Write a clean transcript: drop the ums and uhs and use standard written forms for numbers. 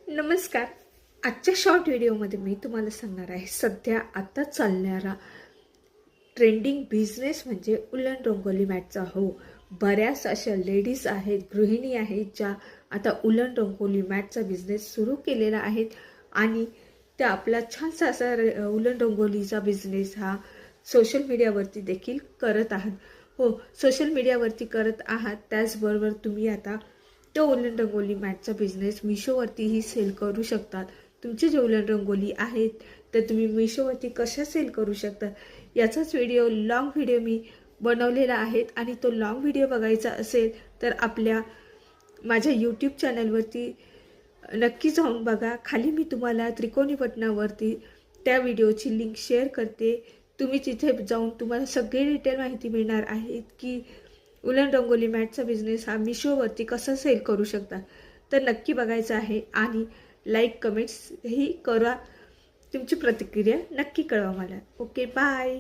नमस्कार. आजच्या शॉर्ट व्हिडिओमध्ये मी तुम्हाला सांगणार आहे सध्या आता चालणारा ट्रेंडिंग बिझनेस म्हणजे उलन रंगोली मॅटचा. हो, बऱ्याच अशा लेडीज आहेत, गृहिणी आहेत ज्या आता उलन रंगोली मॅटचा बिझनेस सुरू केलेला आहेत आणि त्या आपला छानसा असा उलन रंगोलीचा बिझनेस हा सोशल मीडियावरती देखील करत आहात. हो, सोशल मीडियावरती करत आहात, त्याचबरोबर तुम्ही आता तो उलन रंगोली मॅटचा बिझनेस मिशोवरतीही सेल करू शकतात. तुमचे जे उलन रंगोली आहेत तर तुम्ही मिशोवरती कशा सेल करू शकता याचाच लॉंग व्हिडिओ मी बनवलेला आहे आणि तो लॉंग व्हिडिओ बघायचा असेल तर माझ्या यूट्यूब चॅनलवरती नक्की जाऊन बघा. खाली मी तुम्हाला त्रिकोणी बटनावरती त्या व्हिडिओची लिंक शेअर करते. तुम्ही तिथे जाऊन तुम्हाला सगळी डिटेल माहिती मिळणार आहे की उलन रंगोली मॅटचा बिझनेस हा मिशोवरती कसा सेल करू शकता. तर नक्की बघायचं आहे आणि लाईक कमेंट्स ही करा. तुमची प्रतिक्रिया नक्की कळवा मला. Okay, bye.